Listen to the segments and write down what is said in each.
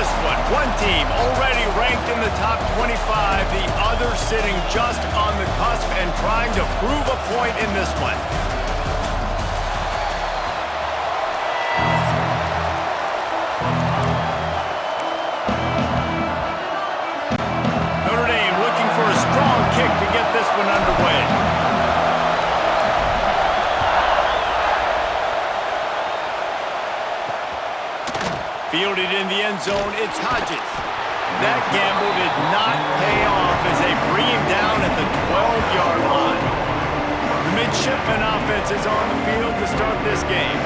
this one. One team already ranked in the top 25, the other sitting just on the cusp and trying to prove a point in this one. Notre Dame looking for a strong kick to get this one underway. Fielded in the end zone, it's Hodges. That gamble did not pay off as they bring him down at the 12-yard line. The midshipman offense is on the field to start this game.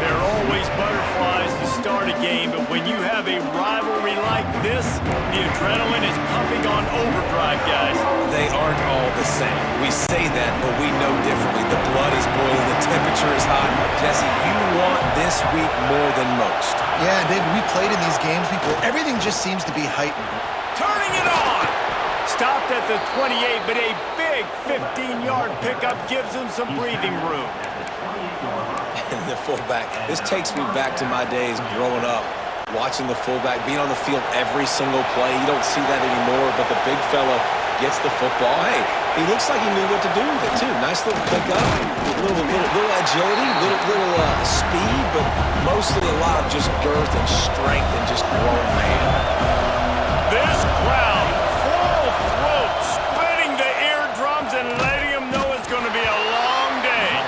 There are always butterflies to start a game, but when you have a rivalry like this, the adrenaline is pumping on overdrive, guys. They aren't all the same. We say that, but we know differently. The blood is boiling, the temperature is hot. Jesse, you want this week more than most. Yeah, David, we played in these games before. Everything just seems to be heightened. Turning it on! Stopped at the 28, but a big 15-yard pickup gives him some breathing room. And the fullback, this takes me back to my days growing up, watching the fullback being on the field every single play. You don't see that anymore, but the big fella gets the football. Hey, he looks like he knew what to do with it, too. Nice little pickup, little agility, little speed, but mostly a lot of just girth and strength and just grown man. This crowd, full throat, splitting the eardrums and letting them know it's going to be a long day.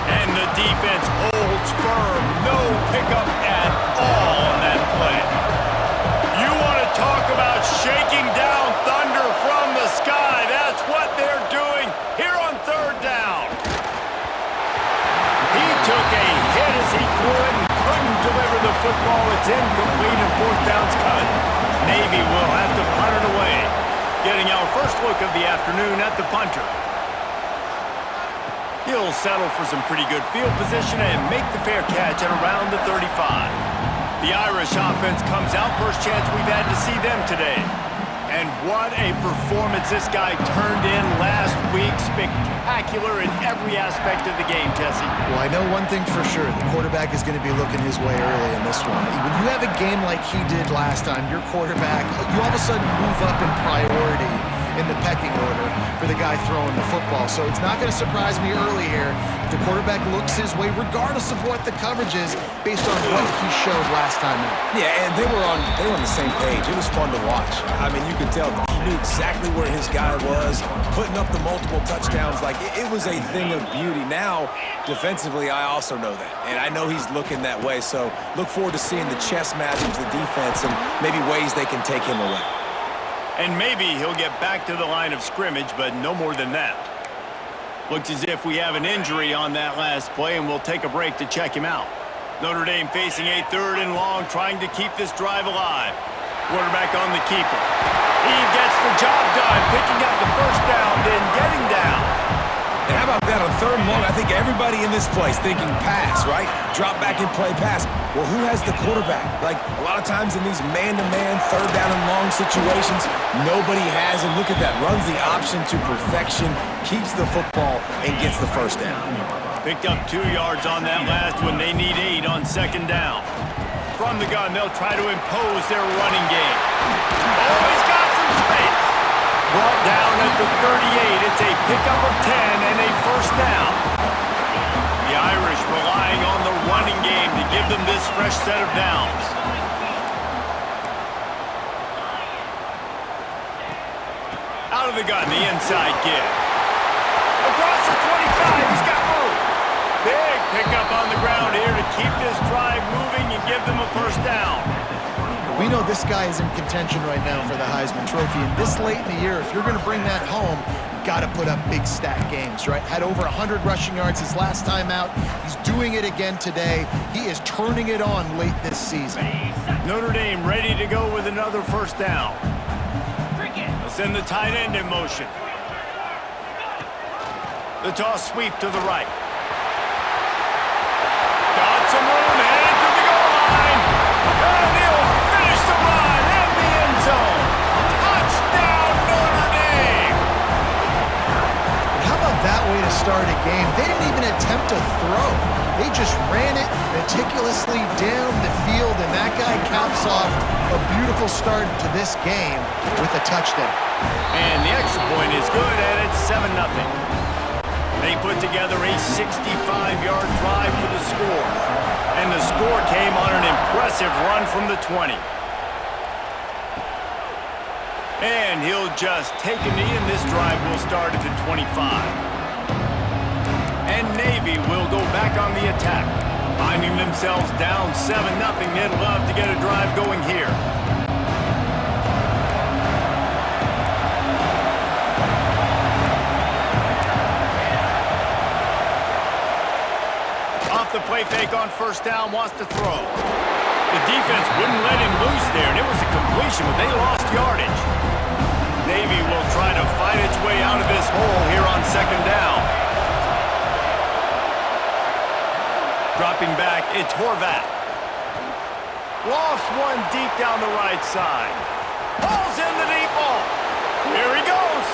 And the defense holds firm. No pickup at all on that play. You want to talk about shaking down thunder from the sky. That's what they're doing here on third down. He took a hit as he threw it and couldn't deliver the football. It's incomplete and fourth down's cut. Navy will have to punt it away. Getting our first look of the afternoon at the punter. He'll settle for some pretty good field position and make the fair catch at around the 35. The Irish offense comes out. First chance we've had to see them today. And what a performance this guy turned in last week. Spectacular in every aspect of the game, Jesse. Well, I know one thing for sure. The quarterback is going to be looking his way early in this one. When you have a game like he did last time, your quarterback, you all of a sudden move up in priority in the pecking order for the guy throwing the football. So it's not going to surprise me early here if the quarterback looks his way, regardless of what the coverage is, based on what he showed last time out. Yeah, and they were on the same page. It was fun to watch. I mean, you could tell he knew exactly where his guy was, putting up the multiple touchdowns. Like, it was a thing of beauty. Now, defensively, I also know that. And I know he's looking that way. So look forward to seeing the chess match with the defense and maybe ways they can take him away. And maybe he'll get back to the line of scrimmage, but no more than that. Looks as if we have an injury on that last play, and we'll take a break to check him out. Notre Dame facing a third and long, trying to keep this drive alive. Quarterback on the keeper. He gets the job done, picking up the first down, then getting down. And how about that on third and long? I think everybody in this place thinking pass, right? Drop back and play pass. Well, who has the quarterback? Like, a lot of times in these man-to-man, third down and long situations, nobody has. And look at that. Runs the option to perfection, keeps the football, and ges the first down. Picked up 2 yards on that last one. They need 8 on second down. From the gun, they'll try to impose their running game. Oh, he's got some space. Brought down at the 38. It's a pickup of 10 and a first down. The Irish relying on the running game to give them this fresh set of downs. Out of the gun, the inside give. Across the 25, he's got room. Big pickup on the ground here to keep this drive moving and give them a first down. We know this guy is in contention right now for the Heisman Trophy, and this late in the year, if you're going to bring that home, you've got to put up big stat games, right? Had over 100 rushing yards his last time out. He's doing it again today. He is turning it on late this season. Notre Dame ready to go with another first down. They'll send the tight end in motion. The toss sweep to the right. Got some room, headed to the goal line. And he'll finish the run in the end zone. Touchdown, Notre Dame. How about that way to start a game? They didn't even attempt to throw. They just ran it meticulously down the field, and that guy caps off a a beautiful start to this game with a touchdown. And the extra point is good, and it's 7-0. They put together a 65-yard drive for the score. And the score came on an impressive run from the 20. And he'll just take a knee, and this drive will start at the 25. And Navy will go back on the attack. Finding themselves down 7-0, they'd love to get a drive going here. The play fake on first down, wants to throw. The defense wouldn't let him loose there, and it was a completion, but they lost yardage. Navy will try to fight its way out of this hole here on second down. Dropping back, it's Horvath. Lost one deep down the right side. Ball's in the deep ball. Here he goes.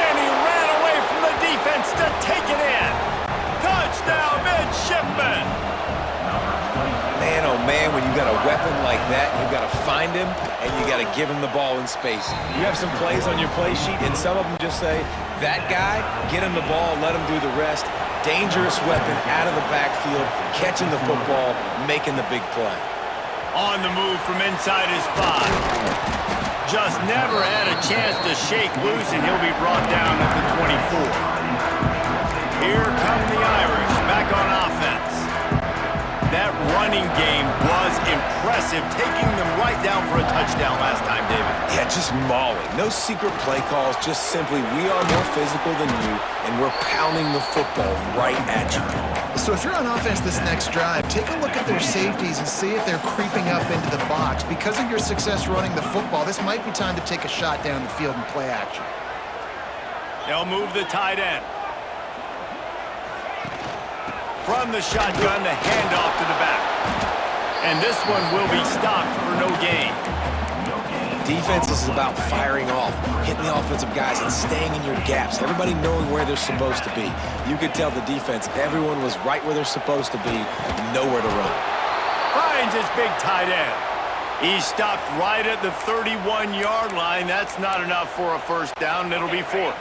And he ran away from the defense to take it in. Touchdown, midshipman! Man, oh man, when you got a weapon like that, you got to find him, and you got to give him the ball in space. You have some plays on your play sheet, and some of them just say, that guy, get him the ball, let him do the rest. Dangerous weapon out of the backfield, catching the football, making the big play. On the move from inside his 5. Just never had a chance to shake loose, and he'll be brought down at the 24. Here come the Irish, back on offense. That running game was impressive, taking them right down for a touchdown last time, David. Yeah, just mauling. No secret play calls, just simply we are more physical than you, and we're pounding the football right at you. So if you're on offense this next drive, take a look at their safeties and see if they're creeping up into the box. Because of your success running the football, this might be time to take a shot down the field and play action. They'll move the tight end. From the shotgun, the handoff to the back. And this one will be stopped for no gain. Defense is about firing off, hitting the offensive guys and staying in your gaps. Everybody knowing where they're supposed to be. You could tell the defense, everyone was right where they're supposed to be, nowhere to run. Finds his big tight end. He stopped right at the 31-yard line. That's not enough for a first down. It'll be 4th.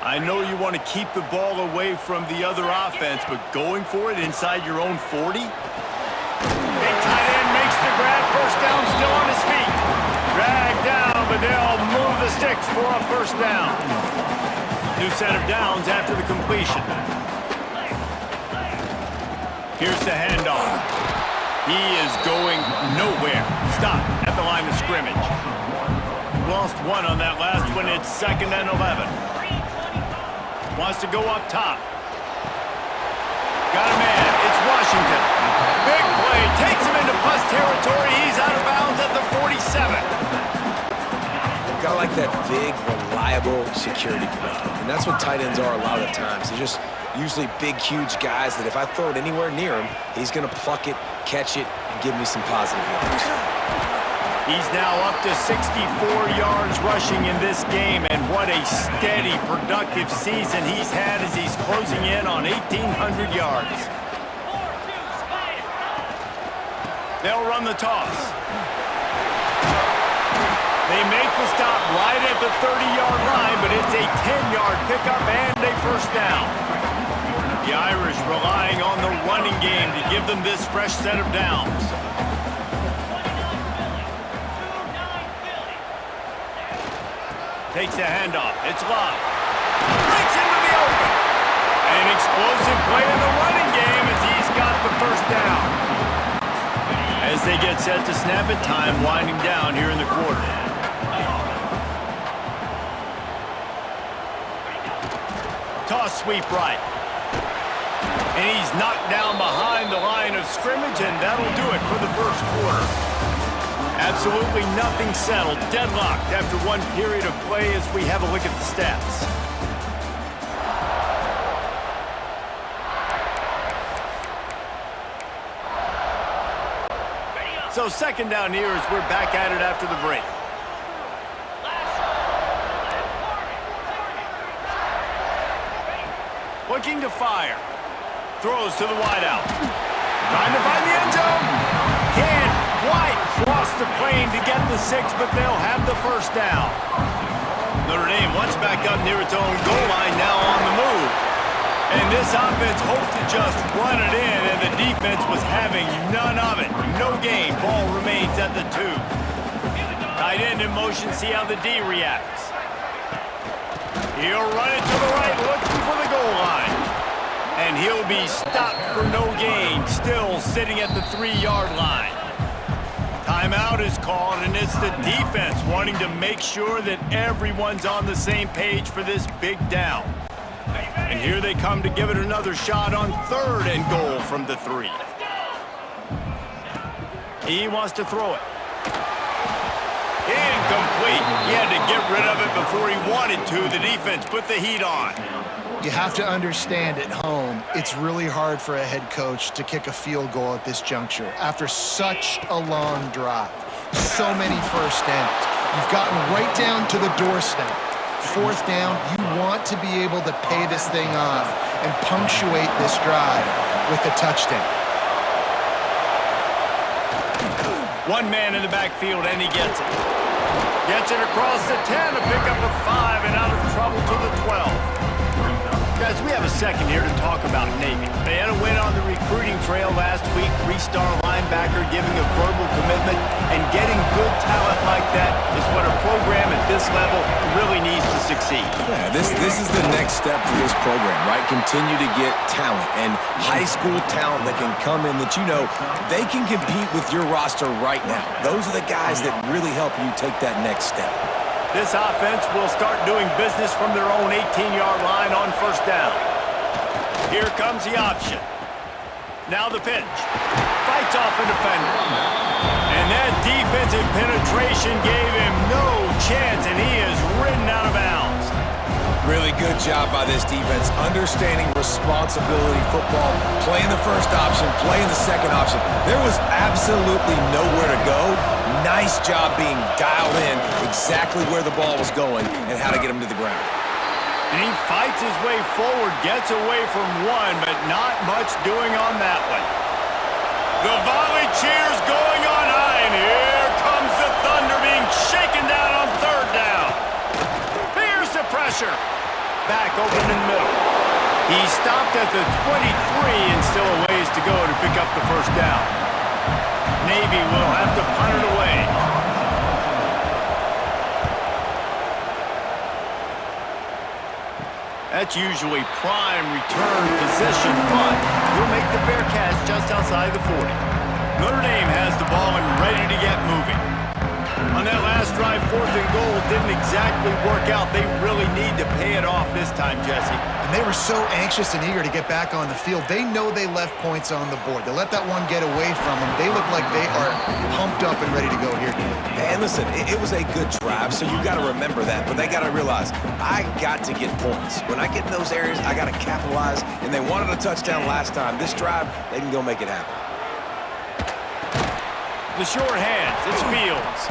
I know you want to keep the ball away from the other offense, but going for it inside your own 40? Big tight end makes the grab. First down, still on his feet. Dragged down, but they'll move the sticks for a first down. New set of downs after the completion. Here's the handoff. He is going nowhere. Stop at the line of scrimmage. Lost one on that last one. It's 2nd and 11. Wants to go up top. Got a man. It's Washington. Big play. Takes him into plus territory. He's out of bounds at the 47. Gotta like that big, reliable security blanket. And that's what tight ends are a lot of the times. They're just usually big, huge guys that if I throw it anywhere near him, he's going to pluck it, catch it, and give me some positive yards. He's now up to 64 yards rushing in this game, and what a steady, productive season he's had as he's closing in on 1,800 yards. They'll run the toss. They make the stop right at the 30-yard line, but it's a 10-yard pickup and a first down. The Irish relying on the running game to give them this fresh set of downs. Takes the handoff. It's Love. Breaks into the open. An explosive play in the running game as he's got the first down. As they get set to snap it, time winding down here in the quarter. Toss sweep right. And he's knocked down behind the line of scrimmage, and that'll do it for the first quarter. Absolutely nothing settled, deadlocked after one period of play as we have a look at the stats. So 2nd down here as we're back at it after the break. Looking to fire. Throws to the wideout. Trying to find the end zone. Can't quite cross the 6, but they'll have the first down. Notre Dame once back up near its own goal line, now on the move. And this offense hoped to just run it in, and the defense was having none of it. No gain. Ball remains at the 2. Tight end in motion, see how the D reacts. He'll run it to the right, looking for the goal line. And he'll be stopped for no gain, still sitting at the 3-yard line. Timeout is called, and it's the defense wanting to make sure that everyone's on the same page for this big down. And here they come to give it another shot on 3rd and goal from the 3. He wants to throw it. Incomplete. He had to get rid of it before he wanted to. The defense put the heat on. You have to understand at home, it's really hard for a head coach to kick a field goal at this juncture after such a long drive. So many first downs. You've gotten right down to the doorstep. 4th down, you want to be able to pay this thing off and punctuate this drive with a touchdown. One man in the backfield, and he gets it. Gets it across the 10 to pick up a 5 and out of trouble to the 12. Guys, we have a second here to talk about Navy. They had a win on the recruiting trail last week. 3-star linebacker giving a verbal commitment, and getting good talent like that is what a program at this level really needs to succeed. Yeah, this is the next step for this program, right? Continue to get talent and high school talent that can come in that you know they can compete with your roster right now. Those are the guys that really help you take that next step. This offense will start doing business from their own 18-yard line on 1st down. Here comes the option. Now the pitch. Fights off a defender. And that defensive penetration gave him no chance, and he is ridden out of bounds. Really good job by this defense, understanding responsibility football, playing the first option, playing the second option. There was absolutely nowhere to go. Nice job being dialed in exactly where the ball was going and how to get him to the ground. And he fights his way forward, gets away from one, but not much doing on that one. The volley cheers going on high, and here comes the Thunder being shaken down on 3rd down. Here's the pressure. Back open in the middle. He stopped at the 23 and still a ways to go to pick up the first down. Navy will have to punt it away. That's usually prime return position, but he'll make the fair catch just outside the 40. Notre Dame has the ball and ready to get moving. On that last drive, 4th and goal didn't exactly work out. They really need to pay it off this time, Jesse. And they were so anxious and eager to get back on the field. They know they left points on the board. They let that one get away from them. They look like they are pumped up and ready to go here. And listen, it was a good drive, so you got to remember that. But they got to realize, I got to get points. When I get in those areas, I got to capitalize. And they wanted a touchdown last time. This drive, they can go make it happen. The short hands, it's Fields.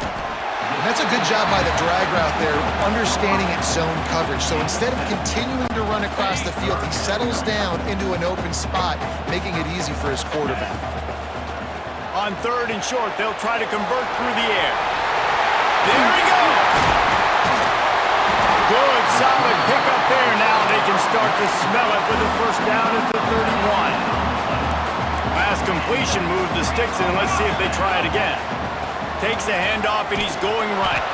And that's a good job by the drag route there, understanding its zone coverage. So instead of continuing to run across the field, he settles down into an open spot, making it easy for his quarterback. On 3rd and short, they'll try to convert through the air. There he goes! Good, solid pickup there. Now they can start to smell it with a first down at the 31. Last completion moved the sticks in. Let's see if they try it again. Takes the handoff, and he's going right.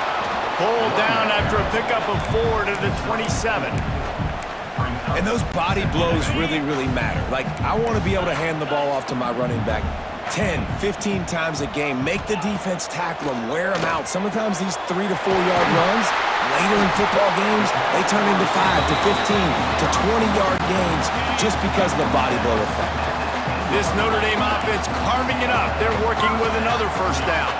Pulled down after a pickup of 4 to the 27. And those body blows really, really matter. Like, I want to be able to hand the ball off to my running back 10, 15 times a game. Make the defense tackle them, wear them out. Sometimes these 3 to 4 yard runs, later in football games, they turn into 5 to 15 to 20-yard gains just because of the body blow effect. This Notre Dame offense carving it up. They're working with another first down.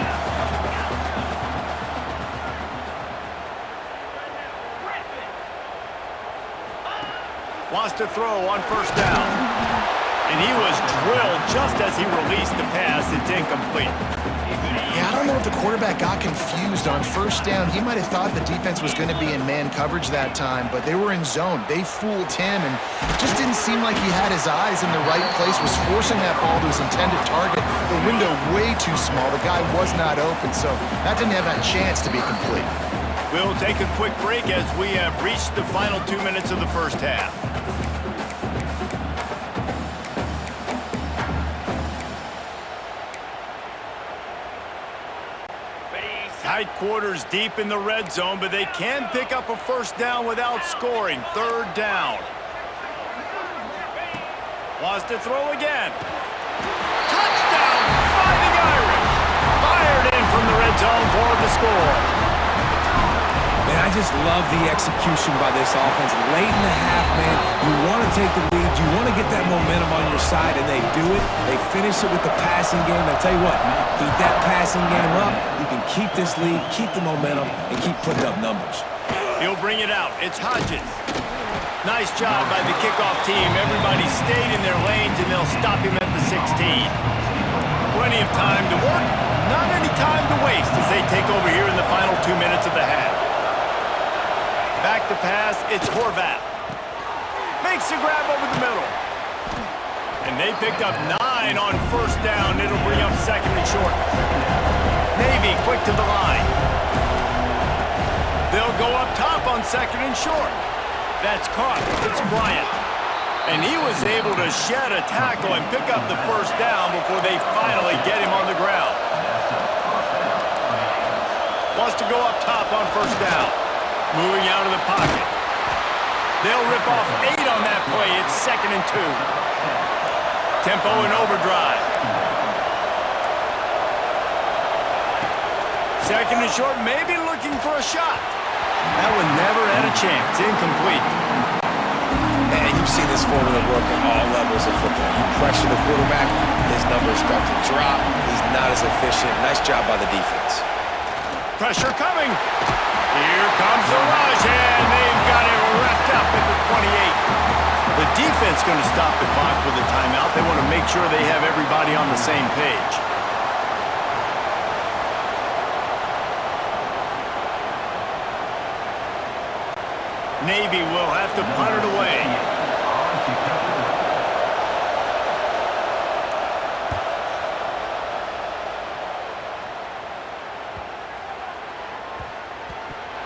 Wants to throw on first down. And he was drilled just as he released the pass. It's incomplete. Yeah, I don't know if the quarterback got confused on first down. He might have thought the defense was going to be in man coverage that time, but they were in zone. They fooled him, and just didn't seem like he had his eyes in the right place, was forcing that ball to his intended target. The window way too small. The guy was not open, so that didn't have that chance to be complete. We'll take a quick break as we have reached the final 2 minutes of the first half. Tight quarters deep in the red zone, but they can pick up a first down without scoring. Third down. Wants to throw again. Touchdown, Fighting Irish. Fired in from the red zone for the score. Man, I just love the execution by this offense. Late in the half, man, you want to take the lead. You want to get that momentum on your side, and they do it. They finish it with the passing game. I tell you what, keep that passing game up. You can keep this lead, keep the momentum, and keep putting up numbers. He'll bring it out. It's Hodges. Nice job by the kickoff team. Everybody stayed in their lanes, and they'll stop him at the 16. Plenty of time to work. Not any time to waste as they take over here in the final 2 minutes of the half. Back to pass, it's Horvath. Makes the grab over the middle. And they picked up 9 on first down. It'll bring up second and short. Navy quick to the line. They'll go up top on second and short. That's caught. It's Bryant. And he was able to shed a tackle and pick up the first down before they finally get him on the ground. Wants to go up top on first down. Moving out of the pocket. They'll rip off 8 on that play. It's second and 2. Tempo and overdrive. Second and short, maybe looking for a shot. That one never had a chance. Incomplete. And you've seen this formula work at all levels of football. You pressure the quarterback, his numbers start to drop. He's not as efficient. Nice job by the defense. Pressure coming. Here comes the rush, and they've got it wrapped up at the 28. The defense going to stop the clock with a timeout. They want to make sure they have everybody on the same page. Navy will have to punt it away.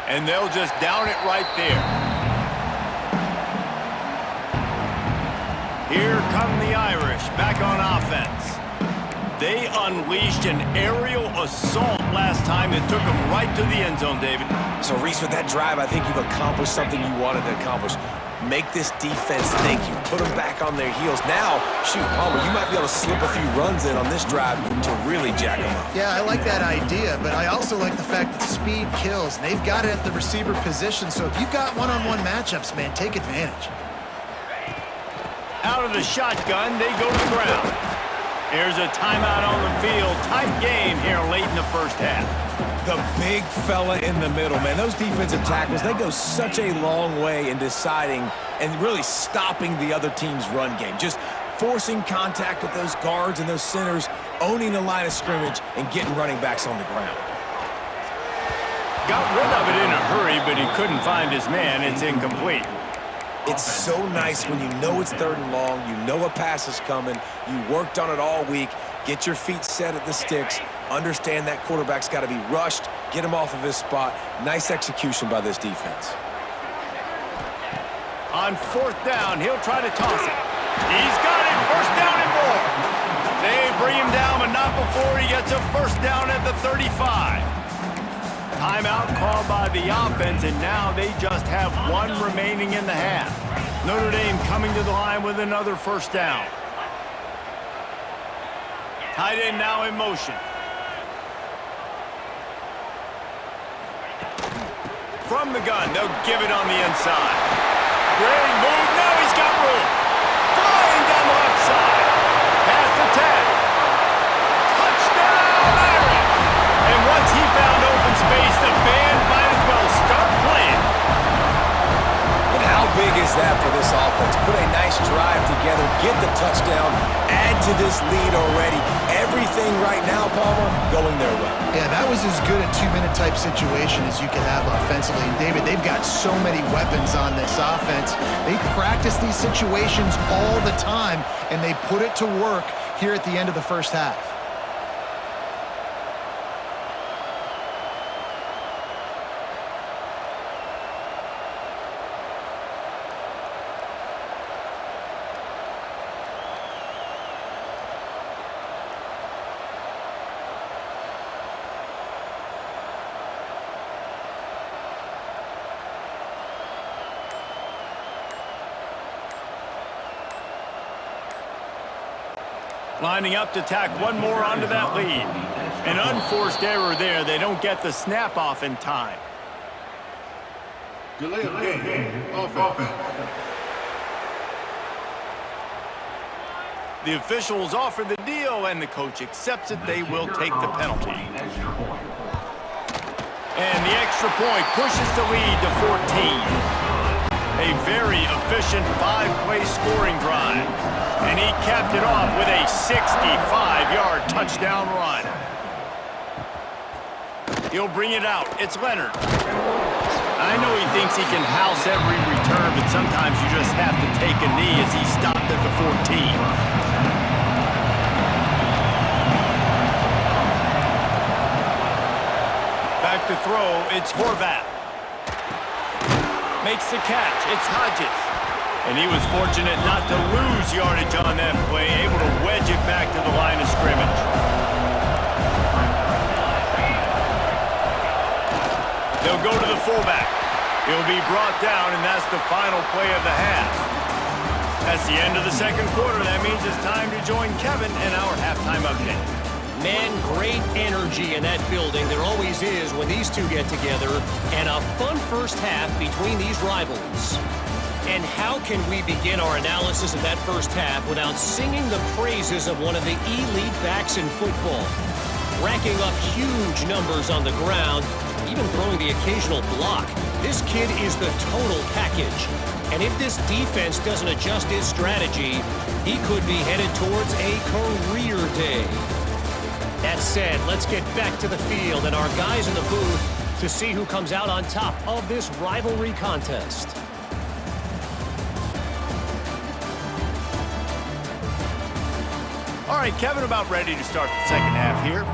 And they'll just down it right there. Here come the Irish back on offense. They unleashed an aerial assault last time that took them right to the end zone, David. So, Reese, with that drive, I think you've accomplished something you wanted to accomplish. Make this defense think. You put them back on their heels. Now, shoot, Palmer, you might be able to slip a few runs in on this drive to really jack them up. Yeah, I like that idea, but I also like the fact that speed kills. And they've got it at the receiver position, so if you've got one-on-one matchups, man, take advantage. Out of the shotgun, they go to the ground. Here's a timeout on the field. Tight game here late in the first half. The big fella in the middle, man. Those defensive tackles, they go such a long way in deciding and really stopping the other team's run game. Just forcing contact with those guards and those centers, owning the line of scrimmage, and getting running backs on the ground. Got rid of it in a hurry, but he couldn't find his man. It's incomplete. It's so nice when you know it's third and long, you know a pass is coming, you worked on it all week, get your feet set at the sticks, understand that quarterback's got to be rushed, get him off of his spot. Nice execution by this defense. On fourth down, he'll try to toss it. He's got it, first down and more. They bring him down, but not before he gets a first down at the 35. Timeout called by the offense, and now they just have one remaining in the half. Notre Dame coming to the line with another first down. Tight end now in motion. From the gun, they'll give it on the inside. Great move, now he's got room. Flying down the left side. Past the 10. Touchdown, Irish! And once he found open space, the band might as well start playing. And how big is that for this offense? Put a nice nice drive together, get the touchdown, add to this lead already. Everything right now, Palmer, going their way. Yeah, that was as good a two-minute type situation as you could have offensively. And David, they've got so many weapons on this offense. They practice these situations all the time, and they put it to work here at the end of the first half. Lining up to tack one more onto that lead. An unforced error there. They don't get the snap off in time. Delay of game. Offense. The officials offer the deal, and the coach accepts it. They will take the penalty. And the extra point pushes the lead to 14. A very efficient 5-play scoring drive. And he capped it off with a 65-yard touchdown run. He'll bring it out. It's Leonard. I know he thinks he can house every return, but sometimes you just have to take a knee as he stopped at the 14. Back to throw. It's Horvath. Makes the catch. It's Hodges. And he was fortunate not to lose yardage on that play, able to wedge it back to the line of scrimmage. They'll go to the fullback. He'll be brought down, and that's the final play of the half. That's the end of the second quarter. That means it's time to join Kevin in our halftime update. Man, great energy in that building. There always is when these two get together, and a fun first half between these rivals. And how can we begin our analysis of that first half without singing the praises of one of the elite backs in football? Racking up huge numbers on the ground, even throwing the occasional block. This kid is the total package. And if this defense doesn't adjust his strategy, he could be headed towards a career day. That said, let's get back to the field and our guys in the booth to see who comes out on top of this rivalry contest. All right, Kevin, about ready to start the second half here.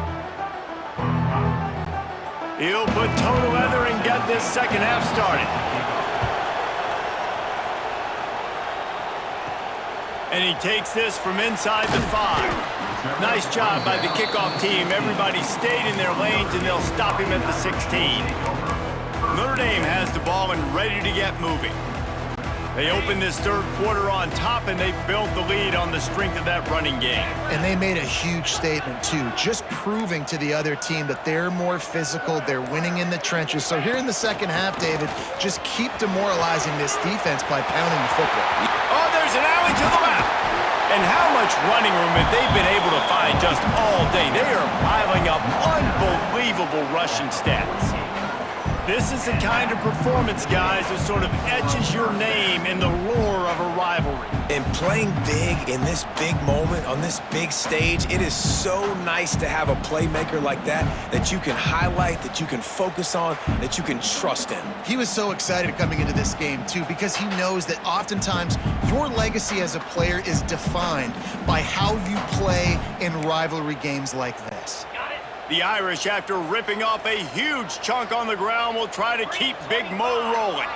He'll put toe to leather and get this second half started. And he takes this from inside the 5. Nice job by the kickoff team. Everybody stayed in their lanes, and they'll stop him at the 16. Notre Dame has the ball and ready to get moving. They opened this third quarter on top, and they built the lead on the strength of that running game. And they made a huge statement, too, just proving to the other team that they're more physical, they're winning in the trenches. So here in the second half, David, just keep demoralizing this defense by pounding the football. Oh, there's an alley to the left. And how much running room have they been able to find just all day? They are piling up unbelievable rushing stats. This is the kind of performance, guys, that sort of etches your name in the roar of a rivalry. And playing big in this big moment, on this big stage, it is so nice to have a playmaker like that you can highlight, that you can focus on, that you can trust in. He was so excited coming into this game, too, because he knows that oftentimes your legacy as a player is defined by how you play in rivalry games like this. The Irish, after ripping off a huge chunk on the ground, will try to keep Big Mo rolling.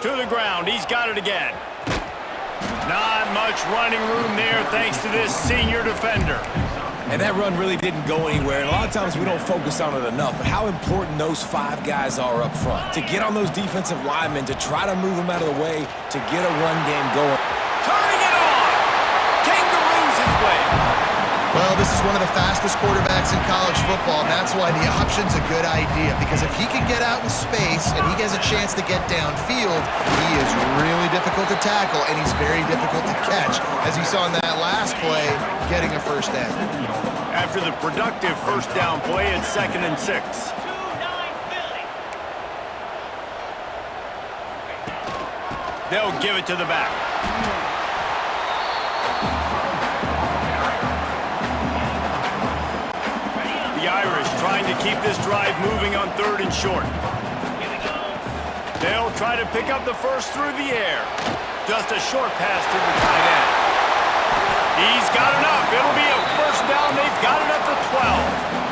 To the ground, he's got it again. Not much running room there thanks to this senior defender. And that run really didn't go anywhere, and a lot of times we don't focus on it enough, but how important those 5 guys are up front. To get on those defensive linemen, to try to move them out of the way, to get a run game going. Turning it on! Kangaroos his way. Well, this is one of the fastest quarterbacks in college football, and that's why the option's a good idea, because if he can get out in space and he has a chance to get downfield, he is really difficult to tackle, and he's very difficult to catch, as you saw in that last play, getting a first down. After the productive first down play, it's 2nd and 6. They'll give it to the back. The Irish trying to keep this drive moving on 3rd and short. They'll try to pick up the first through the air. Just a short pass to the tight end. He's got enough. It'll be a first down. They've got it at the 12.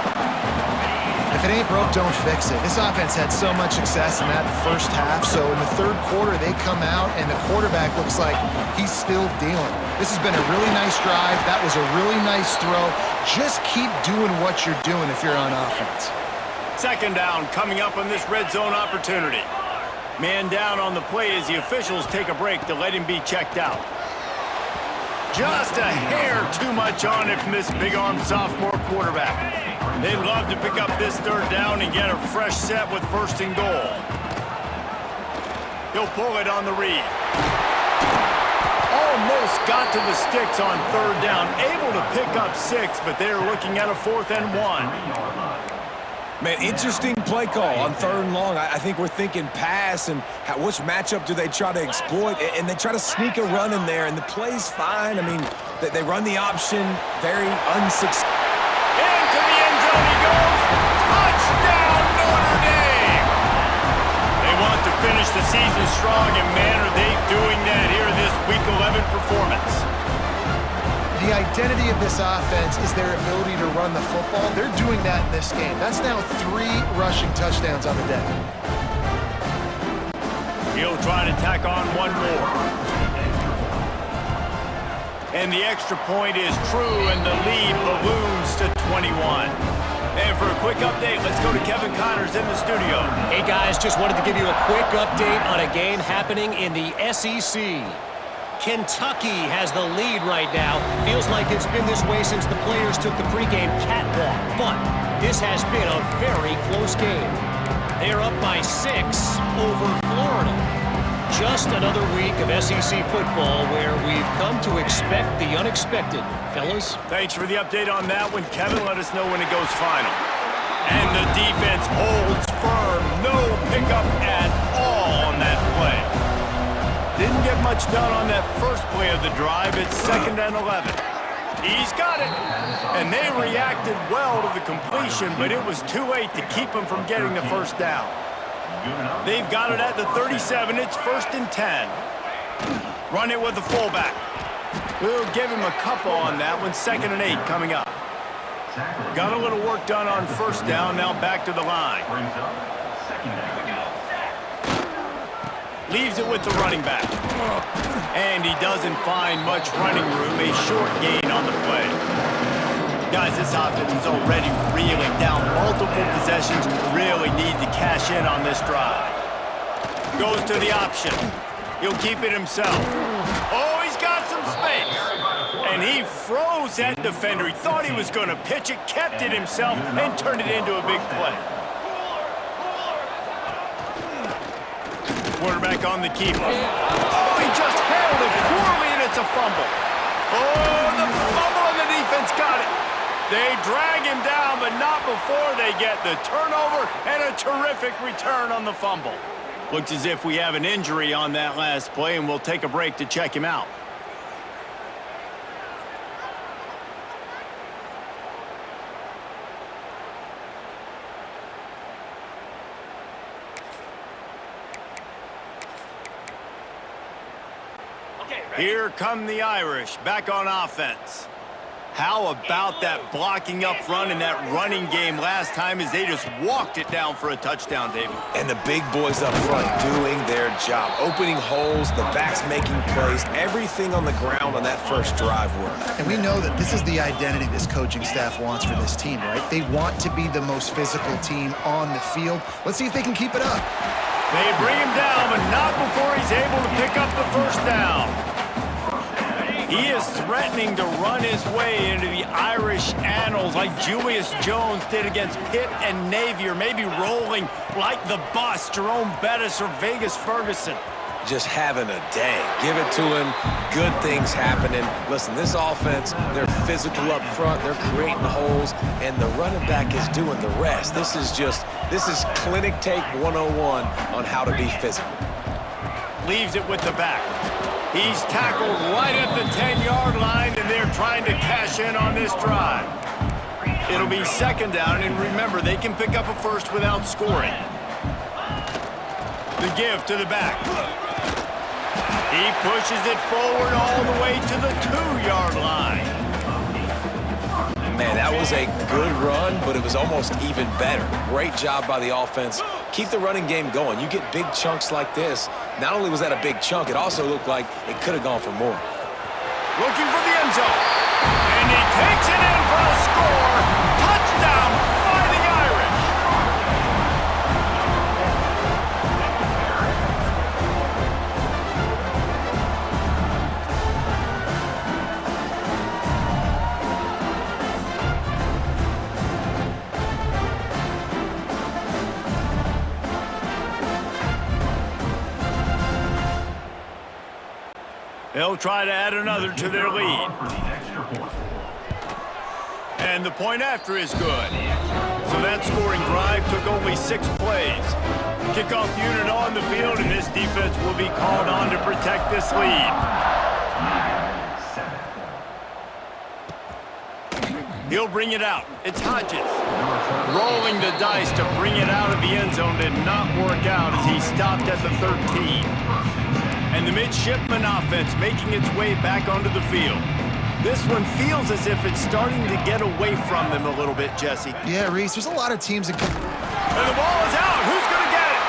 If it ain't broke, don't fix it. This offense had so much success in that first half, so in the 3rd quarter, they come out, and the quarterback looks like he's still dealing. This has been a really nice drive. That was a really nice throw. Just keep doing what you're doing if you're on offense. 2nd down coming up on this red zone opportunity. Man down on the play as the officials take a break to let him be checked out. Just a hair too much on it from this big-armed sophomore quarterback. They'd love to pick up this 3rd down and get a fresh set with 1st and goal. He'll pull it on the read. Almost got to the sticks on 3rd down. Able to pick up 6, but they're looking at a 4th and 1. Man, interesting play call on 3rd and long. I think we're thinking pass and which matchup do they try to exploit, and they try to sneak a run in there, and the play's fine. I mean, they run the option very unsuccessful. Into the end zone he goes. Touchdown, Notre Dame! They want to finish the season strong, and man, are they doing that here in this Week 11 performance. The identity of this offense is their ability to run the football. They're doing that in this game. That's now 3 rushing touchdowns on the day. He'll try to tack on one more. And the extra point is true, and the lead balloons to 21. And for a quick update, let's go to Kevin Connors in the studio. Hey, guys, just wanted to give you a quick update on a game happening in the SEC. Kentucky has the lead right now. Feels like it's been this way since the players took the pregame catwalk, but this has been a very close game. They're up by 6 over Florida. Just another week of SEC football where we've come to expect the unexpected. Fellas? Thanks for the update on that one, Kevin. Let us know when it goes final. And the defense holds firm. No pickup at all on that play. Didn't get much done on that first play of the drive. It's 2nd and 11. He's got it. And they reacted well to the completion, but it was too late to keep him from getting the first down. They've got it at the 37. It's 1st and 10. Run it with the fullback. We'll give him a couple on that one. 2nd and 8 coming up. Got a little work done on 1st down. Now back to the line. Leaves it with the running back. And he doesn't find much running room. A short gain on the play. Guys, this offense is already reeling down multiple possessions. Really need to cash in on this drive. Goes to the option. He'll keep it himself. Oh, he's got some space. And he froze that defender. He thought he was going to pitch it, kept it himself, and turned it into a big play. Quarterback on the keeper. Oh, he just held it poorly, and it's a fumble. Oh, the fumble, and the defense got it. They drag him down, but not before they get the turnover and a terrific return on the fumble. Looks as if we have an injury on that last play, and we'll take a break to check him out. Here come the Irish, back on offense. How about that blocking up front and that running game last time as they just walked it down for a touchdown, David? And the big boys up front doing their job. Opening holes, the backs making plays, everything on the ground on that first drive worked. And we know that this is the identity this coaching staff wants for this team, right? They want to be the most physical team on the field. Let's see if they can keep it up. They bring him down, but not before he's able to pick up the first down. He is threatening to run his way into the Irish annals like Julius Jones did against Pitt and Navy, or maybe rolling like the bus, Jerome Bettis or Vegas Ferguson. Just having a day. Give it to him. Good things happening. Listen, this offense, they're physical up front. They're creating holes, and the running back is doing the rest. This is clinic take 101 on how to be physical. leaves it with the back. He's tackled right at the 10-yard line, and they're trying to cash in on this drive. It'll be second down, and remember, they can pick up a first without scoring. The give to the back. He pushes it forward all the way to the 2-yard line. Man, that was a good run, but it was almost even better. Great job by the offense. Keep the running game going. You get big chunks like this. Not only was that a big chunk, it also looked like it could have gone for more. Looking for the end zone. And he takes it in for a score. Touchdown, Fighting Irish. They'll try to add another to their lead. And the point after is good. So that scoring drive took only 6 plays. Kickoff unit on the field, and this defense will be called on to protect this lead. He'll bring it out. It's Hodges. Rolling the dice to bring it out of the end zone did not work out as he stopped at the 13. And the midshipman offense making its way back onto the field. This one feels as if it's starting to get away from them a little bit, Jesse. Yeah, Reese, there's a lot of teams that can... And the ball is out. Who's going to get it?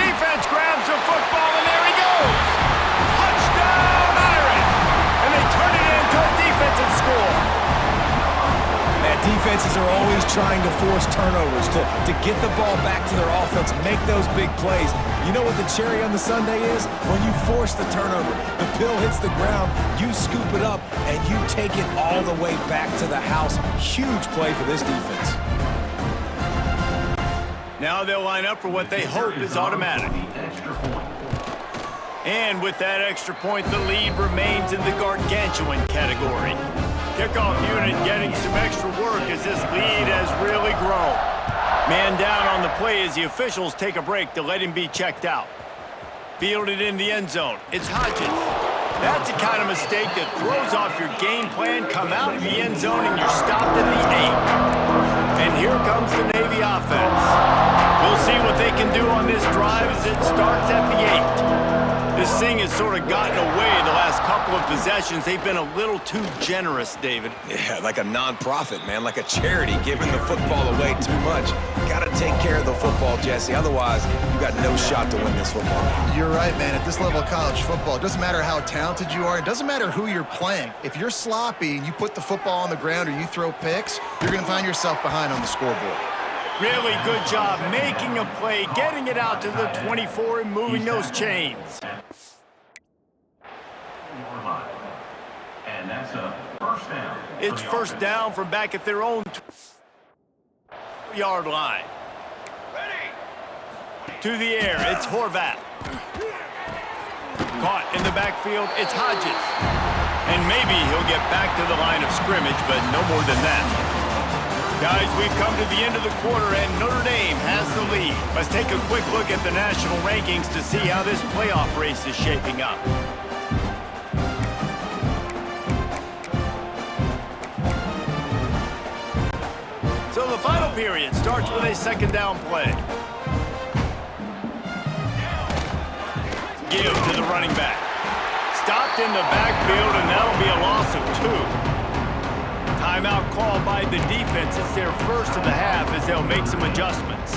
Defense grabs the football, and there he goes. Touchdown, Irish. And they turn it into a defensive score. Man, defenses are always trying to force turnovers, to get the ball back to their offense, make those big plays. You know what the cherry on the sundae is? When you force the turnover, the pill hits the ground, you scoop it up, and you take it all the way back to the house. Huge play for this defense. Now they'll line up for what they hope is automatic. And with that extra point, the lead remains in the gargantuan category. Kickoff unit getting some extra work as this lead has really grown. Man down on the play as the officials take a break to let him be checked out. Fielded in the end zone. It's Hodges. That's the kind of mistake that throws off your game plan. Come out of the end zone and you're stopped at the 8. And here comes the Navy offense. We'll see what they can do on this drive as it starts at the 8. This thing has sort of gotten away the last couple of possessions. They've been a little too generous, David. Yeah, like a non-profit, man, like a charity giving the football away too much. Got to take care of the football, Jesse. Otherwise, you got no shot to win this football game. You're right, man. At this level of college football, it doesn't matter how talented you are. It doesn't matter who you're playing. If you're sloppy and you put the football on the ground or you throw picks, you're going to find yourself behind on the scoreboard. Really good job making a play, getting it out to the 24 and moving those chains. And that's a first down. It's first down from back at their own 2-yard line. To the air, it's Horvath. Caught in the backfield, it's Hodges. And maybe he'll get back to the line of scrimmage, but no more than that. Guys, we've come to the end of the quarter, and Notre Dame has the lead. Let's take a quick look at the national rankings to see how this playoff race is shaping up. So the final period starts with a second down play. Give to the running back. Stopped in the backfield, and that'll be a loss of 2. Timeout called by the defense. It's their first of the half as they'll make some adjustments.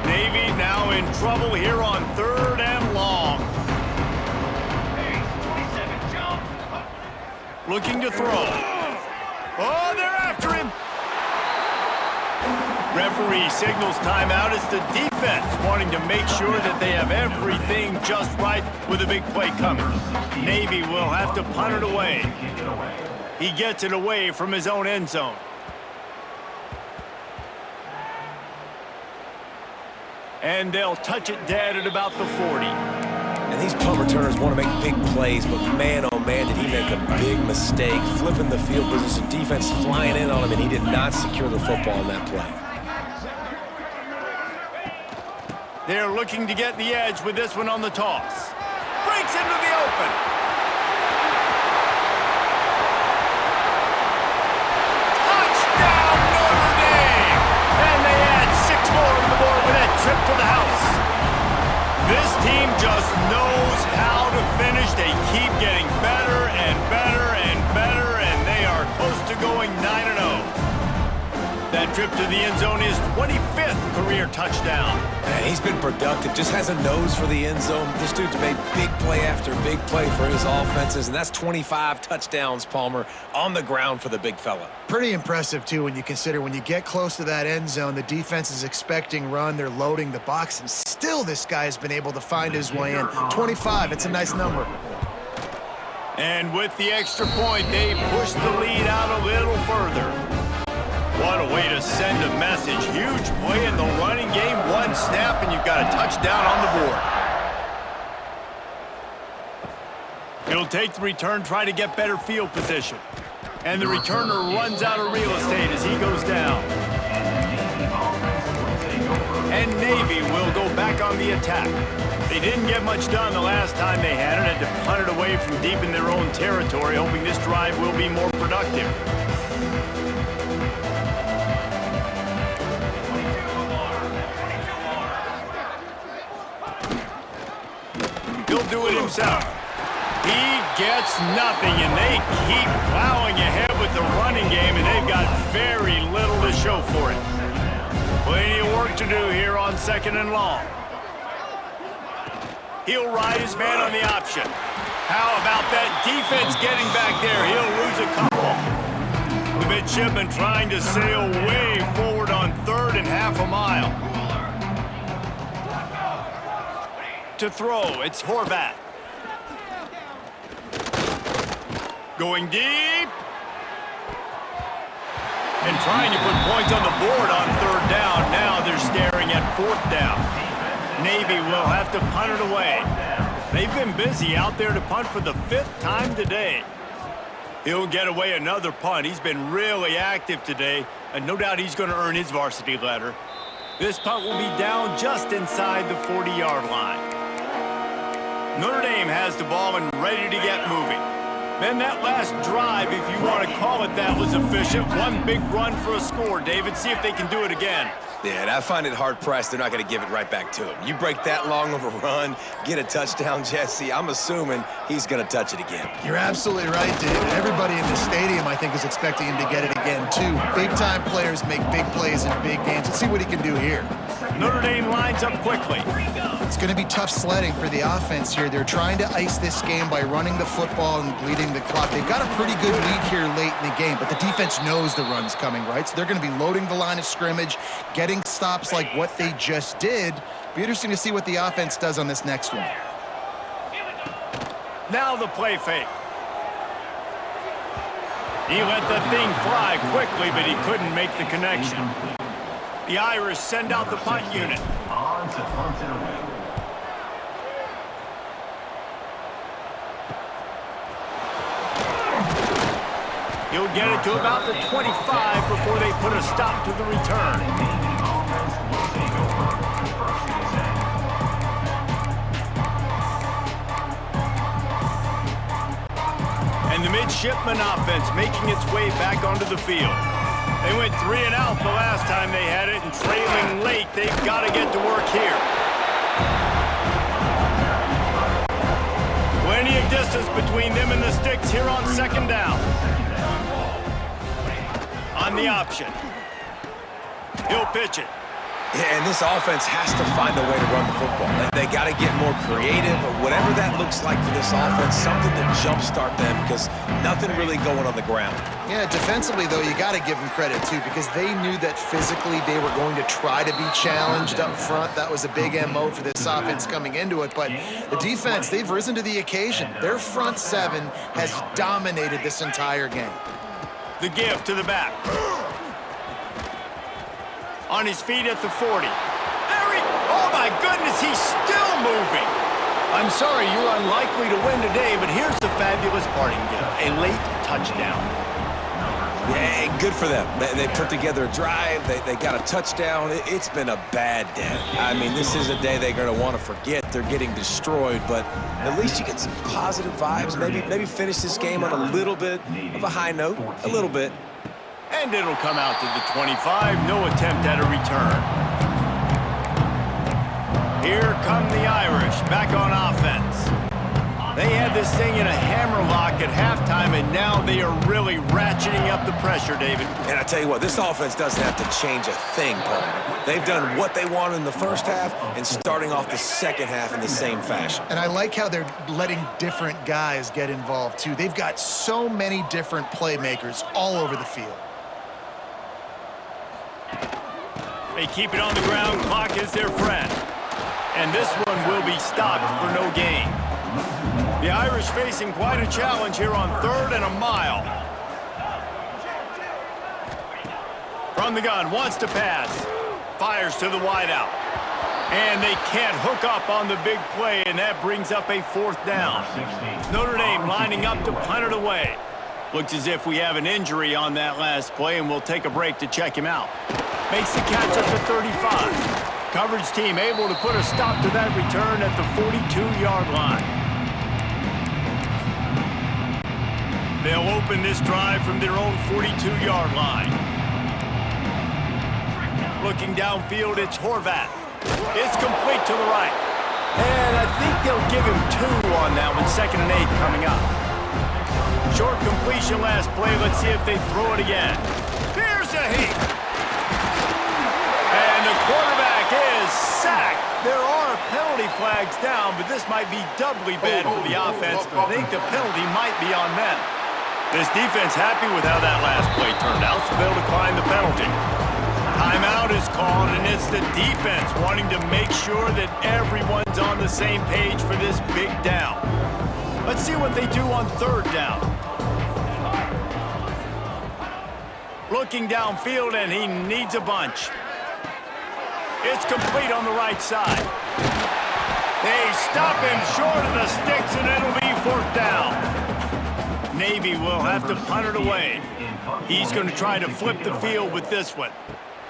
Navy now in trouble here on 3rd and long. Looking to throw. Oh, they're after him. Referee signals timeout. It's the defense wanting to make sure that they have everything just right with a big play coming. Navy will have to punt it away. He gets it away from his own end zone. And they'll touch it dead at about the 40. And these punt returners want to make big plays, but man, oh man, did he make a big mistake. Flipping the field position, defense flying in on him, and he did not secure the football on that play. They're looking to get the edge with this one on the toss. Breaks into the open. Touchdown, Notre Dame! And they add 6 more to the board with that trip to the house. This team just knows how to finish. They keep getting better and better and better, and they are close to going 9-0. That trip to the end zone is 25th career touchdown. Man, he's been productive, just has a nose for the end zone. This dude's made big play after big play for his offenses, and that's 25 touchdowns, Palmer, on the ground for the big fella. Pretty impressive, too, when you consider when you get close to that end zone, the defense is expecting run, they're loading the box, and still this guy has been able to find his way in. 25, it's a nice number. And with the extra point, they push the lead out a little further. What a way to send a message. Huge play in the running game. One snap, and you've got a touchdown on the board. He'll take the return, try to get better field position. And the returner runs out of real estate as he goes down. And Navy will go back on the attack. They didn't get much done the last time they had it, had to punt it away from deep in their own territory, hoping this drive will be more productive. He'll do it himself. He gets nothing, and they keep plowing ahead with the running game, and they've got very little to show for it. Plenty of work to do here on 2nd and long. He'll ride his man on the option. How about that defense getting back there? He'll lose a couple. The midshipman trying to sail way forward on 3rd and half a mile. To throw, it's Horvath. Going deep. And trying to put points on the board on 3rd down. Now they're staring at 4th down. Navy will have to punt it away. They've been busy out there to punt for the 5th time today. He'll get away another punt. He's been really active today, and no doubt he's going to earn his varsity letter. This punt will be down just inside the 40-yard line. Notre Dame has the ball and ready to get moving. Then that last drive, if you want to call it that, was efficient. One big run for a score, David. See if they can do it again. Yeah, and I find it hard-pressed they're not going to give it right back to him. You break that long of a run, get a touchdown, Jesse, I'm assuming he's going to touch it again. You're absolutely right, David. Everybody in the stadium, I think, is expecting him to get it again, too. Big-time players make big plays in big games. Let's see what he can do here. Notre Dame lines up quickly. It's going to be tough sledding for the offense here. They're trying to ice this game by running the football and bleeding the clock. They've got a pretty good lead here late in the game, but the defense knows the run's coming, right? So they're going to be loading the line of scrimmage, getting stops like what they just did. Be interesting to see what the offense does on this next one. Now the play fake. He let the thing fly quickly, but he couldn't make the connection. The Irish send out the punt unit. On to punt it away. He'll get it to about the 25 before they put a stop to the return. And the midshipman offense making its way back onto the field. They went 3 and out the last time they had it, and trailing late, they've got to get to work here. Plenty of distance between them and the sticks here on 2nd down. On the option. He'll pitch it. Yeah, and this offense has to find a way to run the football. They got to get more creative, or whatever that looks like for this offense, something to jumpstart them, because nothing really going on the ground. Yeah, defensively, though, you got to give them credit, too, because they knew that physically they were going to try to be challenged up front. That was a big MO for this offense coming into it. But the defense, they've risen to the occasion. Their front 7 has dominated this entire game. The give to the back. On his feet at the 40. Oh my goodness, he's still moving. I'm sorry, you're unlikely to win today, but here's the fabulous parting gift. A late touchdown. Yeah, good for them. They put together a drive. They got a touchdown. It's been a bad day. I mean, this is a day they're going to want to forget. They're getting destroyed, but at least you get some positive vibes. Maybe finish this game on a little bit of a high note, a little bit. And it'll come out to the 25. No attempt at a return. Here come the Irish back on offense. They had this thing in a hammerlock at halftime, and now they are really ratcheting up the pressure, David. And I tell you what, this offense doesn't have to change a thing, Paul. They've done what they wanted in the first half and starting off the second half in the same fashion. And I like how they're letting different guys get involved, too. They've got so many different playmakers all over the field. They keep it on the ground. Clock is their friend. And this one will be stopped for no gain. The Irish facing quite a challenge here on 3rd and a mile. From the gun, wants to pass. Fires to the wideout. And they can't hook up on the big play, and that brings up a 4th down. Notre Dame lining up to punt it away. Looks as if we have an injury on that last play, and we'll take a break to check him out. Makes the catch up to 35. Coverage team able to put a stop to that return at the 42-yard line. They'll open this drive from their own 42-yard line. Looking downfield, it's Horvat. It's complete to the right. And I think they'll give him 2 on that one. 2nd and 8 coming up. Short completion last play. Let's see if they throw it again. Here's a heat. And the quarterback is sacked. There are penalty flags down, but this might be doubly bad for the offense. I think the penalty might be on them. This defense happy with how that last play turned out, so they'll decline the penalty. Timeout is called, and it's the defense wanting to make sure that everyone's on the same page for this big down. Let's see what they do on 3rd down. Looking downfield, and he needs a bunch. It's complete on the right side. They stop him short of the sticks, and it'll be 4th down. Navy will have to punt it away. He's going to try to flip the field with this one.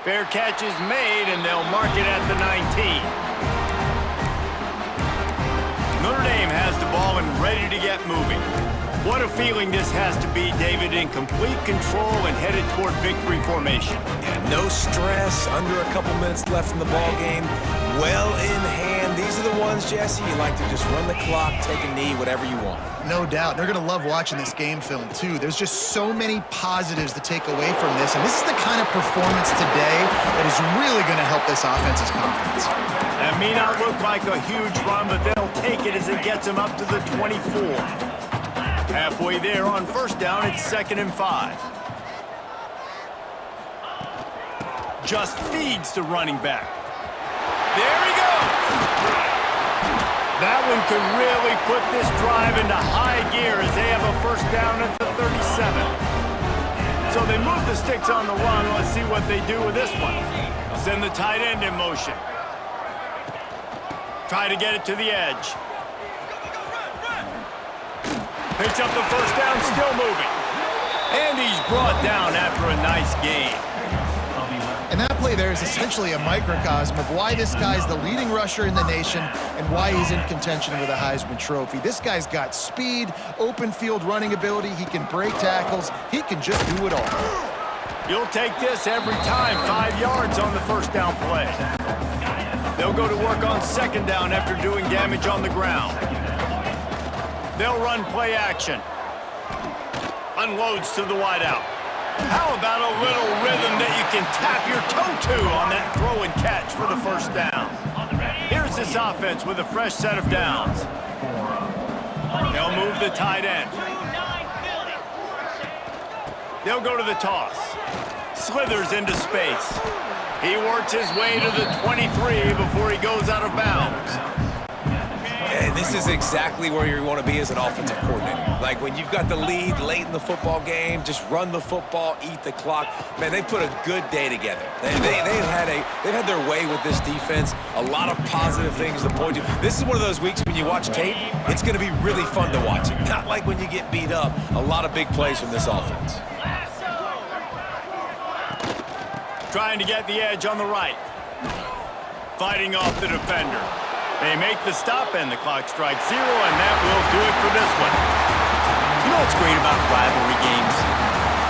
Fair catch is made, and they'll mark it at the 19. Notre Dame has the ball and ready to get moving. What a feeling this has to be, David, in complete control and headed toward victory formation. Yeah, no stress, under a couple minutes left in the ball game. Well in hand. These are the ones, Jesse, you like to just run the clock, take a knee, whatever you want. No doubt. They're going to love watching this game film, too. There's just so many positives to take away from this, and this is the kind of performance today that is really going to help this offense's confidence. That may not look like a huge run, but they'll take it as it gets them up to the 24. Halfway there on 1st down, it's 2nd and 5. Just feeds the running back. There he goes! That one could really put this drive into high gear as they have a 1st down at the 37. So they move the sticks on the run. Let's see what they do with this one. They'll send the tight end in motion. Try to get it to the edge. Picks up the 1st down, still moving. And he's brought down after a nice gain. And that play there is essentially a microcosm of why this guy's the leading rusher in the nation and why he's in contention with a Heisman Trophy. This guy's got speed, open field running ability. He can break tackles. He can just do it all. You'll take this every time. 5 yards on the 1st down play. They'll go to work on 2nd down after doing damage on the ground. They'll run play action. Unloads to the wideout. How about a little rhythm that you can tap your toe to on that throw and catch for the 1st down? Here's this offense with a fresh set of downs. They'll move the tight end. They'll go to the toss. Slithers into space. He works his way to the 23 before he goes out of bounds. And this is exactly where you want to be as an offensive coordinator. Like when you've got the lead late in the football game, just run the football, eat the clock. Man, they've put a good day together. They've had their way with this defense. A lot of positive things to point to. This is one of those weeks when you watch tape, it's going to be really fun to watch. Not like when you get beat up. A lot of big plays from this offense. trying to get the edge on the right. Fighting off the defender. They make the stop, and the clock strikes 0, and that will do it for this one. You know what's great about rivalry games?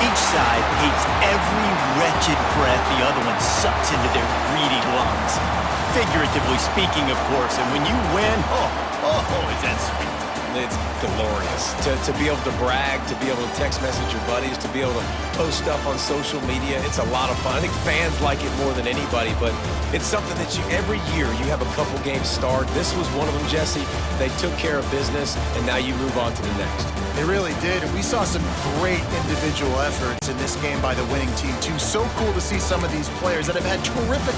Each side hates every wretched breath the other one sucks into their greedy lungs. Figuratively speaking, of course, and when you win, is that sweet. It's glorious to be able to brag, to be able to text message your buddies, to be able to post stuff on social media. It's a lot of fun. I think fans like it more than anybody, but it's something that every year you have a couple games start. This was one of them, Jesse. They took care of business, and now you move on to the next. They really did, and we saw some great individual efforts in this game by the winning team, too. So cool to see some of these players that have had terrific